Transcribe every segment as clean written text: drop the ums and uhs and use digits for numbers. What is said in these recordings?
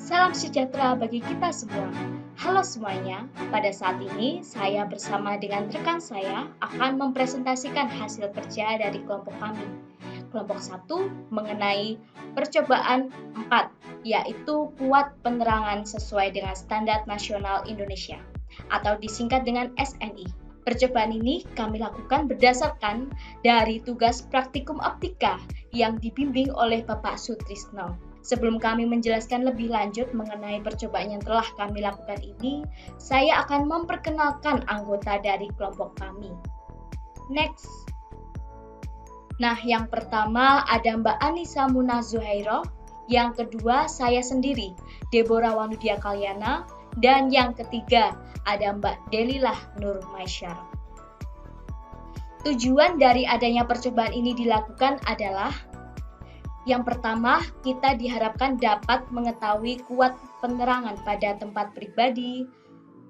Salam sejahtera bagi kita semua. Halo semuanya, pada saat ini saya bersama dengan rekan saya akan mempresentasikan hasil kerja dari kelompok kami. Kelompok 1 mengenai percobaan 4, yaitu kuat penerangan sesuai dengan Standar Nasional Indonesia, atau disingkat dengan SNI. Percobaan ini kami lakukan berdasarkan dari tugas praktikum optika yang dibimbing oleh Bapak Sutrisno. Sebelum kami menjelaskan lebih lanjut mengenai percobaan yang telah kami lakukan ini, saya akan memperkenalkan anggota dari kelompok kami. Next. Nah, yang pertama ada Mbak Anissa Muna Zuhairo, yang kedua saya sendiri, Deborah Wanudia Kalyana, dan yang ketiga ada Mbak Delilah Nur Maisyar. Tujuan dari adanya percobaan ini dilakukan adalah yang pertama, kita diharapkan dapat mengetahui kuat penerangan pada tempat pribadi,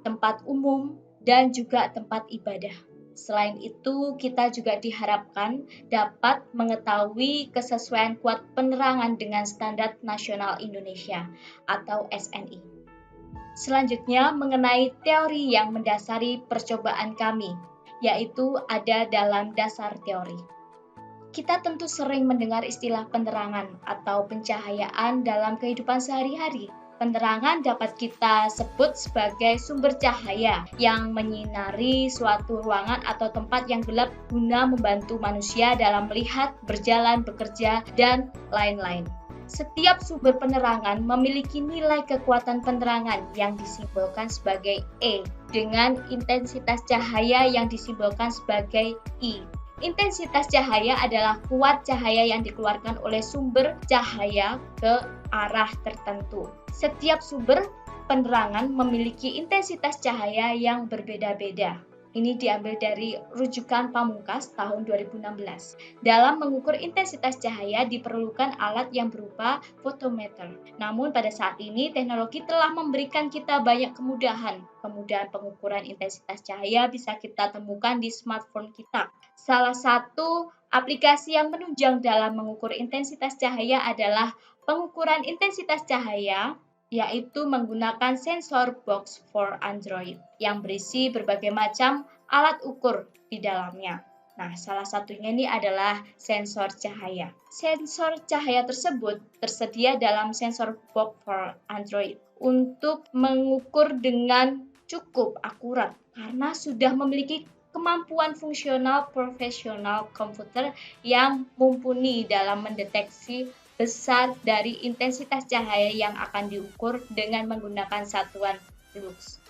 tempat umum, dan juga tempat ibadah. Selain itu, kita juga diharapkan dapat mengetahui kesesuaian kuat penerangan dengan Standar Nasional Indonesia atau SNI. Selanjutnya, mengenai teori yang mendasari percobaan kami, yaitu ada dalam dasar teori. Kita tentu sering mendengar istilah penerangan atau pencahayaan dalam kehidupan sehari-hari. Penerangan dapat kita sebut sebagai sumber cahaya yang menyinari suatu ruangan atau tempat yang gelap guna membantu manusia dalam melihat, berjalan, bekerja, dan lain-lain. Setiap sumber penerangan memiliki nilai kekuatan penerangan yang disimbolkan sebagai E, dengan intensitas cahaya yang disimbolkan sebagai I. Intensitas cahaya adalah kuat cahaya yang dikeluarkan oleh sumber cahaya ke arah tertentu. Setiap sumber penerangan memiliki intensitas cahaya yang berbeda-beda. Ini diambil dari rujukan Pamungkas tahun 2016. Dalam mengukur intensitas cahaya diperlukan alat yang berupa fotometer. Namun pada saat ini teknologi telah memberikan kita banyak kemudahan. Kemudahan pengukuran intensitas cahaya bisa kita temukan di smartphone kita. Salah satu aplikasi yang menunjang dalam mengukur intensitas cahaya adalah pengukuran intensitas cahaya, yaitu menggunakan sensor box for Android yang berisi berbagai macam alat ukur di dalamnya. Nah, salah satunya ini adalah sensor cahaya. Sensor cahaya tersebut tersedia dalam sensor box for Android untuk mengukur dengan cukup akurat karena sudah memiliki kemampuan fungsional profesional komputer yang mumpuni dalam mendeteksi besar dari intensitas cahaya yang akan diukur dengan menggunakan satuan lux.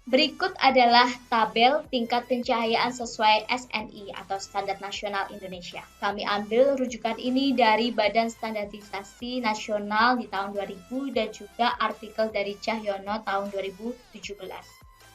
Berikut adalah tabel tingkat pencahayaan sesuai SNI atau Standar Nasional Indonesia. Kami ambil rujukan ini dari Badan Standarisasi Nasional di tahun 2000 dan juga artikel dari Cahyono tahun 2017.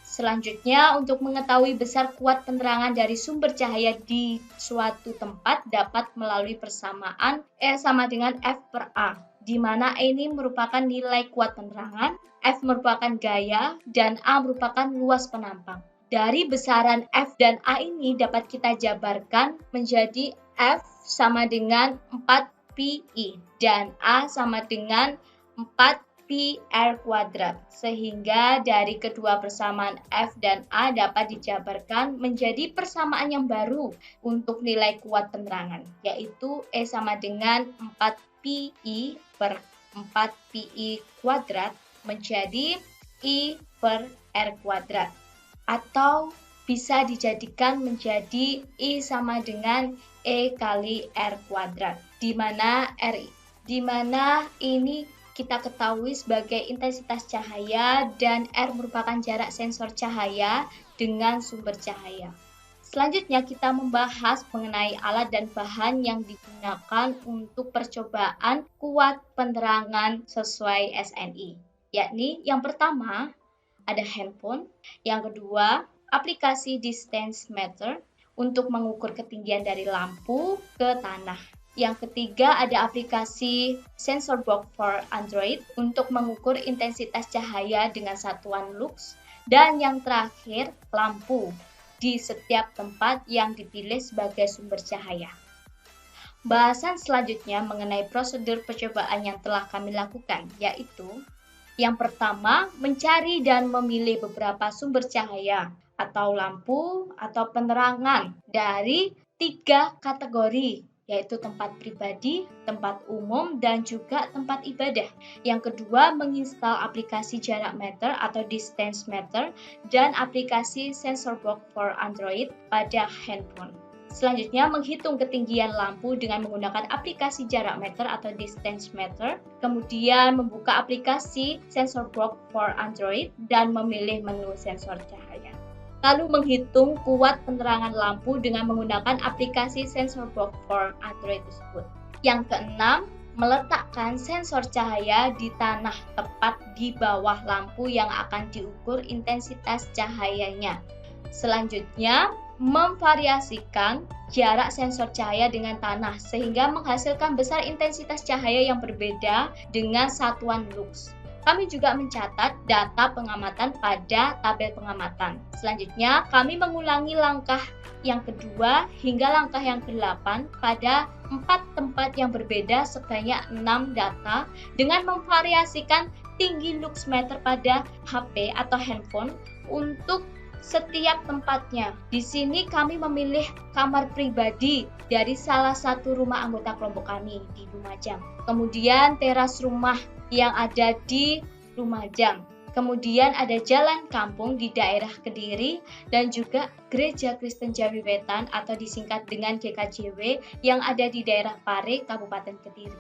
Selanjutnya, untuk mengetahui besar kuat penerangan dari sumber cahaya di suatu tempat dapat melalui persamaan E sama dengan F per A, di mana E ini merupakan nilai kuat penerangan, F merupakan gaya, dan A merupakan luas penampang. Dari besaran F dan A ini dapat kita jabarkan menjadi F sama dengan 4 pi I dan A sama dengan 4 pi R kuadrat, sehingga dari kedua persamaan F dan A dapat dijabarkan menjadi persamaan yang baru untuk nilai kuat penerangan, yaitu E sama dengan 4 pi I per 4 pi I kuadrat menjadi I per R kuadrat, atau bisa dijadikan menjadi I sama dengan E kali R kuadrat, di mana ini kita ketahui sebagai intensitas cahaya dan R merupakan jarak sensor cahaya dengan sumber cahaya. Selanjutnya kita membahas mengenai alat dan bahan yang digunakan untuk percobaan kuat penerangan sesuai SNI. Yakni yang pertama ada handphone, yang kedua aplikasi distance meter untuk mengukur ketinggian dari lampu ke tanah. Yang ketiga ada aplikasi sensor box for Android untuk mengukur intensitas cahaya dengan satuan lux. Dan yang terakhir lampu di setiap tempat yang dipilih sebagai sumber cahaya. Bahasan selanjutnya mengenai prosedur percobaan yang telah kami lakukan, yaitu Yang pertama, mencari dan memilih beberapa sumber cahaya atau lampu atau penerangan dari 3 kategori, yaitu tempat pribadi, tempat umum, dan juga tempat ibadah. Yang kedua, menginstal aplikasi jarak meter atau distance meter dan aplikasi sensor box for Android pada handphone. Selanjutnya, menghitung ketinggian lampu dengan menggunakan aplikasi jarak meter atau distance meter. Kemudian, membuka aplikasi sensor box for Android dan memilih menu sensor cahaya. Lalu menghitung kuat penerangan lampu dengan menggunakan aplikasi sensor box for Android tersebut. Yang keenam, meletakkan sensor cahaya di tanah tepat di bawah lampu yang akan diukur intensitas cahayanya. Selanjutnya, memvariasikan jarak sensor cahaya dengan tanah sehingga menghasilkan besar intensitas cahaya yang berbeda dengan satuan lux. Kami juga mencatat data pengamatan pada tabel pengamatan. Selanjutnya, kami mengulangi langkah yang kedua hingga langkah yang ke-8 pada 4 tempat yang berbeda sebanyak 6 data dengan memvariasikan tinggi lux meter pada HP atau handphone untuk setiap tempatnya. Di sini kami memilih kamar pribadi dari salah satu rumah anggota kelompok kami di Lumajang. Kemudian teras rumah yang ada di Lumajang. Kemudian ada jalan kampung di daerah Kediri dan juga Gereja Kristen Jawi Wetan atau disingkat dengan GKJW yang ada di daerah Pare, Kabupaten Kediri.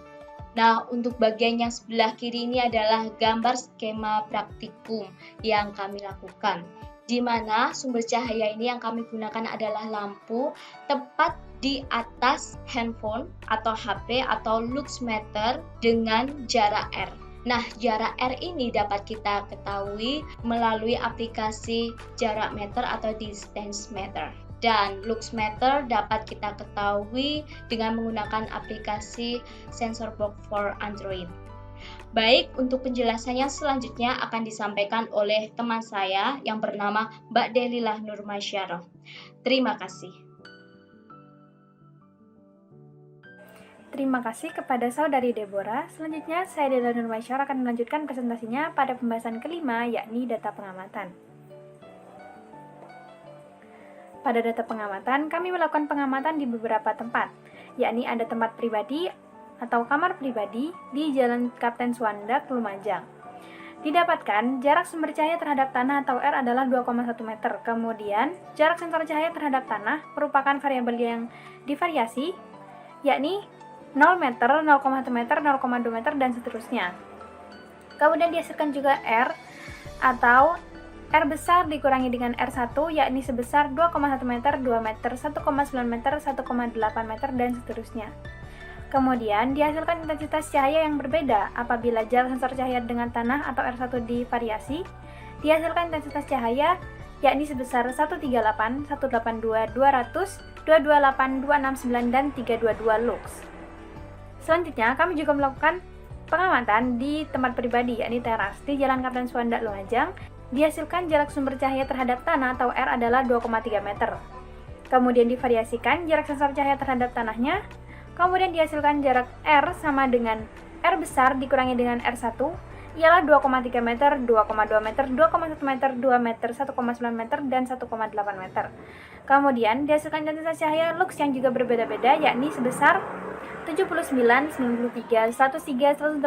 Nah, untuk bagian yang sebelah kiri ini adalah gambar skema praktikum yang kami lakukan, di mana sumber cahaya ini yang kami gunakan adalah lampu tepat di atas handphone atau HP atau lux meter dengan jarak R. Nah, jarak R ini dapat kita ketahui melalui aplikasi jarak meter atau distance meter. Dan lux meter dapat kita ketahui dengan menggunakan aplikasi sensor box for Android. Baik, untuk penjelasannya selanjutnya akan disampaikan oleh teman saya yang bernama Mbak Delilah Nurmasyarah. Terima kasih. Terima kasih kepada Saudari Deborah. Selanjutnya, saya Delilah Nurmasyarah akan melanjutkan presentasinya pada pembahasan kelima, yakni data pengamatan. Pada data pengamatan, kami melakukan pengamatan di beberapa tempat, yakni ada tempat pribadi atau kamar pribadi di Jalan Kapten Suwandak, Lumajang. Didapatkan jarak sumber cahaya terhadap tanah atau R adalah 2,1 meter. Kemudian, jarak sensor cahaya terhadap tanah merupakan variabel yang divariasi, yakni 0 meter, 0,1 meter, 0,2 meter, dan seterusnya. Kemudian dihasilkan juga R atau R besar dikurangi dengan R1, yakni sebesar 2,1 meter, 2 meter, 1,9 meter, 1,8 meter, dan seterusnya. Kemudian dihasilkan intensitas cahaya yang berbeda apabila jarak sensor cahaya dengan tanah atau R1 divariasi. Dihasilkan intensitas cahaya yakni sebesar 138, 182, 200, 228, 269, dan 322 lux. Selanjutnya, kami juga melakukan pengamatan di tempat pribadi yakni teras di Jalan Kapten Suwandak, Lumajang. Dihasilkan jarak sumber cahaya terhadap tanah atau R adalah 2,3 meter. Kemudian divariasikan jarak sensor cahaya terhadap tanahnya. Kemudian dihasilkan jarak R sama dengan R besar dikurangi dengan R1, ialah 2,3 meter, 2,2 meter, 2,1 meter, 2 meter, 1,9 meter, dan 1,8 meter. Kemudian dihasilkan intensitas cahaya lux yang juga berbeda-beda, yakni sebesar 79, 93, 103, 118,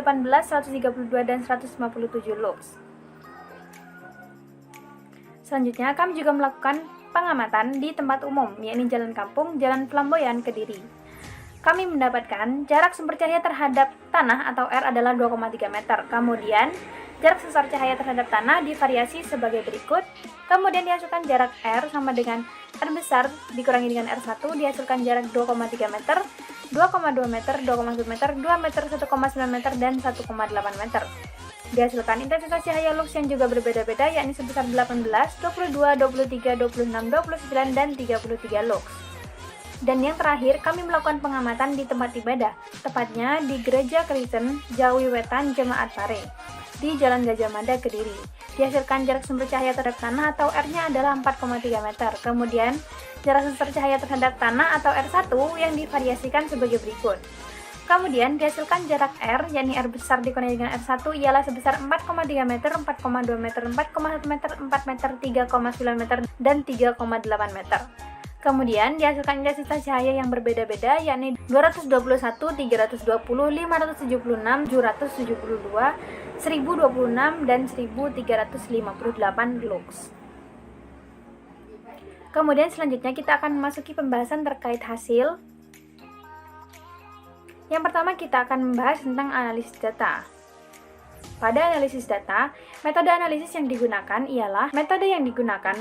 132, dan 157 lux. Selanjutnya, kami juga melakukan pengamatan di tempat umum, yakni Jalan Kampung, Jalan Flamboyan, Kediri. Kami mendapatkan jarak sumber cahaya terhadap tanah atau R adalah 2,3 meter. Kemudian, jarak sensor cahaya terhadap tanah divariasi sebagai berikut. Kemudian dihasilkan jarak R sama dengan R besar dikurangi dengan R1, dihasilkan jarak 2,3 meter, 2,2 meter, 2,1 meter, 2 meter, 1,9 meter, dan 1,8 meter. Dihasilkan intensitas cahaya lux yang juga berbeda-beda, yakni sebesar 18, 22, 23, 26, 29, dan 33 lux. Dan yang terakhir, kami melakukan pengamatan di tempat ibadah, tepatnya di Gereja Kristen Jawi Wetan Jemaat Pare, di Jalan Gajah Mada, Kediri. Dihasilkan jarak sumber cahaya terhadap tanah atau R-nya adalah 4,3 meter. Kemudian, jarak sensor cahaya terhadap tanah atau R1 yang divariasikan sebagai berikut. Kemudian dihasilkan jarak R, yakni R besar dikurangi dengan R1 ialah sebesar 4,3 meter, 4,2 meter, 4,1 meter, 4 meter, 3,9 meter, dan 3,8 meter. Kemudian dihasilkan intensitas cahaya yang berbeda-beda, yakni 221, 320, 576, 772, 1026, dan 1358 lux. Kemudian selanjutnya kita akan memasuki pembahasan terkait hasil. Yang pertama kita akan membahas tentang analisis data. Pada analisis data, metode analisis yang digunakan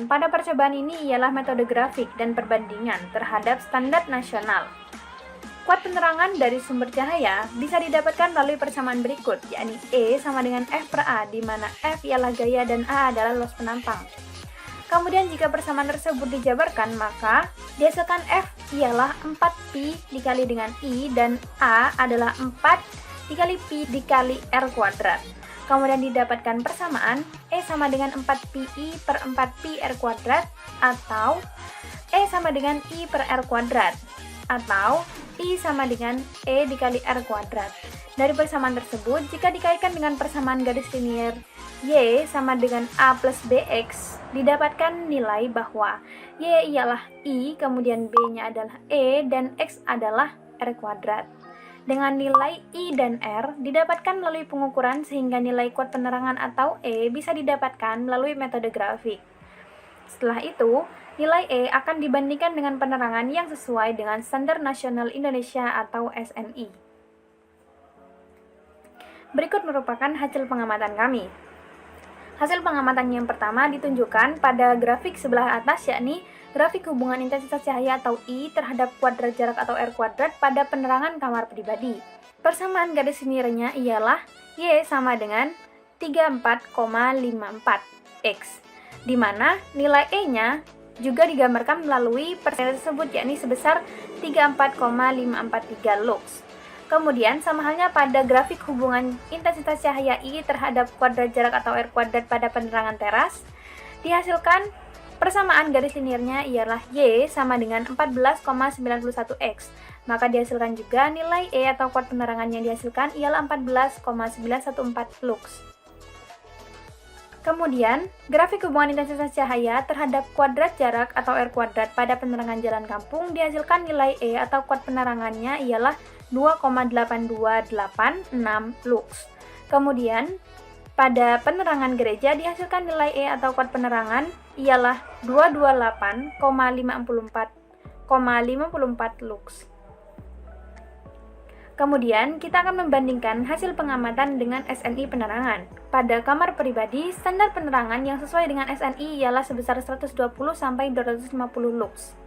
pada percobaan ini ialah metode grafik dan perbandingan terhadap standar nasional. Kuat penerangan dari sumber cahaya bisa didapatkan melalui persamaan berikut, yakni E sama dengan F per A, di mana F ialah gaya dan A adalah loss penampang. Kemudian jika persamaan tersebut dijabarkan, maka dihasilkan F ialah 4pi dikali dengan I dan A adalah 4 dikali pi dikali R kuadrat. Kemudian didapatkan persamaan E sama dengan 4pi I per 4pi R kuadrat atau E sama dengan I per R kuadrat atau I sama dengan E dikali R kuadrat. Dari persamaan tersebut, jika dikaitkan dengan persamaan garis linier Y sama dengan A plus BX, didapatkan nilai bahwa Y ialah I, kemudian B-nya adalah E, dan X adalah R kuadrat. Dengan nilai I dan R didapatkan melalui pengukuran sehingga nilai kuat penerangan atau E bisa didapatkan melalui metode grafik. Setelah itu, nilai E akan dibandingkan dengan penerangan yang sesuai dengan Standar Nasional Indonesia atau SNI. Berikut merupakan hasil pengamatan kami. Hasil pengamatan yang pertama ditunjukkan pada grafik sebelah atas, yakni grafik hubungan intensitas cahaya atau I terhadap kuadrat jarak atau R kuadrat pada penerangan kamar pribadi. Persamaan garis liniernya ialah Y sama dengan 34,54X, di mana nilai E-nya juga digambarkan melalui persen tersebut, yakni sebesar 34,543 lux. Kemudian, sama halnya pada grafik hubungan intensitas cahaya I terhadap kuadrat jarak atau R kuadrat pada penerangan teras, dihasilkan persamaan garis liniernya ialah Y sama dengan 14,91X. Maka dihasilkan juga nilai E atau kuat penerangan yang dihasilkan ialah 14,914 lux. Kemudian, grafik hubungan intensitas cahaya terhadap kuadrat jarak atau R kuadrat pada penerangan jalan kampung dihasilkan nilai E atau kuat penerangannya ialah 2,8286 lux. Kemudian, pada penerangan gereja dihasilkan nilai E atau kuat penerangan ialah 228,54 lux. Kemudian, kita akan membandingkan hasil pengamatan dengan SNI penerangan. Pada kamar pribadi, standar penerangan yang sesuai dengan SNI ialah sebesar 120 sampai 250 lux.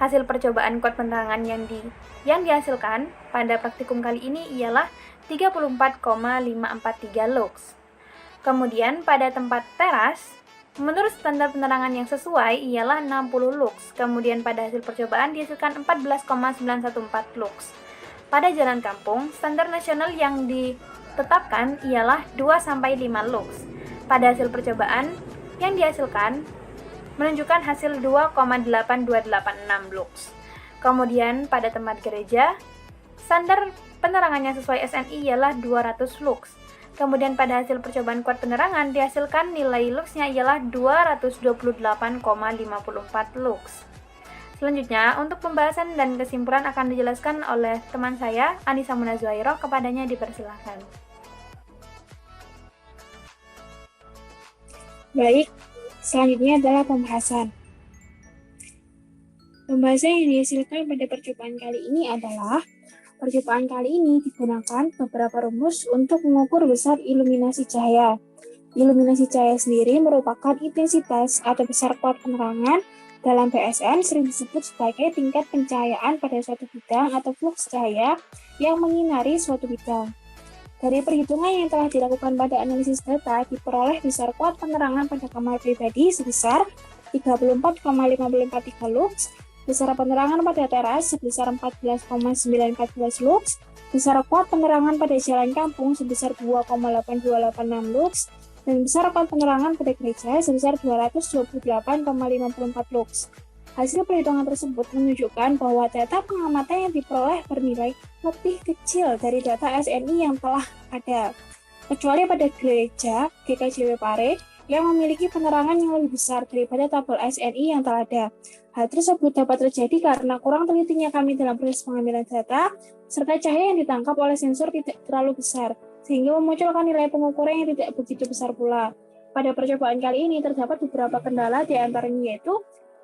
Hasil percobaan kuat penerangan yang dihasilkan pada praktikum kali ini ialah 34,543 lux. Kemudian, pada tempat teras, menurut standar penerangan yang sesuai ialah 60 lux. Kemudian, pada hasil percobaan dihasilkan 14,914 lux. Pada jalan kampung, standar nasional yang ditetapkan ialah 2-5 lux. Pada hasil percobaan yang dihasilkan menunjukkan hasil 2,8286 lux. Kemudian pada tempat gereja, standar penerangan yang sesuai SNI ialah 200 lux. Kemudian pada hasil percobaan kuat penerangan dihasilkan nilai luxnya ialah 228,54 lux. Selanjutnya, untuk pembahasan dan kesimpulan akan dijelaskan oleh teman saya, Anissa Munazuairoh, kepadanya dipersilakan. Baik, selanjutnya adalah pembahasan. Pembahasan yang dihasilkan pada percobaan kali ini adalah percobaan kali ini digunakan beberapa rumus untuk mengukur besar iluminasi cahaya. Iluminasi cahaya sendiri merupakan intensitas atau besar kuat penerangan. Dalam PSN sering disebut sebagai tingkat pencahayaan pada suatu bidang atau flux cahaya yang menyinari suatu bidang. Dari perhitungan yang telah dilakukan pada analisis data, diperoleh besar kuat penerangan pada kamar pribadi sebesar 34,543 lux, besar penerangan pada teras sebesar 14,914 lux, besar kuat penerangan pada jalan kampung sebesar 2,8286 lux, dan besar kuat penerangan pada gereja sebesar 228,54 lux. Hasil perhitungan tersebut menunjukkan bahwa data pengamatan yang diperoleh bernilai lebih kecil dari data SNI yang telah ada, kecuali pada gereja GKJW Pare yang memiliki penerangan yang lebih besar daripada tabel SNI yang telah ada. Hal tersebut dapat terjadi karena kurang telitinya kami dalam proses pengambilan data, serta cahaya yang ditangkap oleh sensor tidak terlalu besar, sehingga memunculkan nilai pengukuran yang tidak begitu besar pula. Pada percobaan kali ini terdapat beberapa kendala, di antaranya yaitu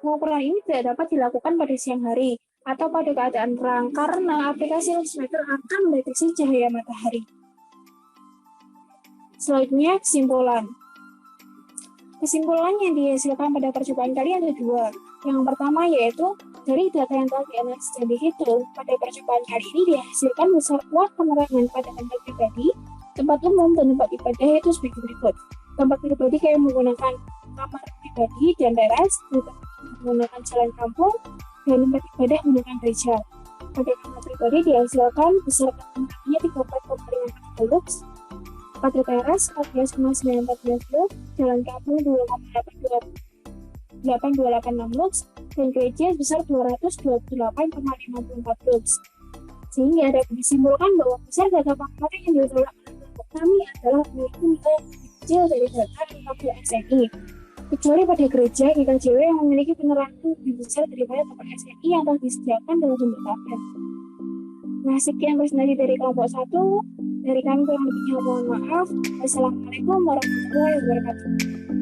pengukuran ini tidak dapat dilakukan pada siang hari atau pada keadaan terang karena aplikasi Luxmeter akan mendeteksi cahaya matahari. Selanjutnya, kesimpulan. Kesimpulan yang dihasilkan pada percobaan kali ada dua. Yang pertama yaitu, dari data yang telah dianalisis dan dihitung, pada percobaan kali ini dihasilkan besar kuat penerangan pada tempat pribadi, tempat umum, dan tempat ibadah yaitu sebagai berikut. Tempat pribadi kayak menggunakan kamar pribadi dan teras, menggunakan jalan kampung, dan tempat ibadah menggunakan gereja. Pada kamar pribadi dihasilkan besar penerangannya 34,5 lux, pada teras 14,914 lux, jalan kampung 2,8286 lux, dan gereja sebesar 228,54 lux. Sehingga dapat disimpulkan bahwa besar data pengamatan yang ditolak oleh kelompok kami adalah memiliki nilai kecil dari data tabel SNI. Kecuali pada gereja GKJW yang memiliki penerangan lebih besar daripada tabel SNI yang telah disediakan dalam bentuk tabel. Nah, sekian presentasi dari kelompok 1. Dari kami kurang lebihnya mohon maaf. Wassalamualaikum warahmatullahi wabarakatuh.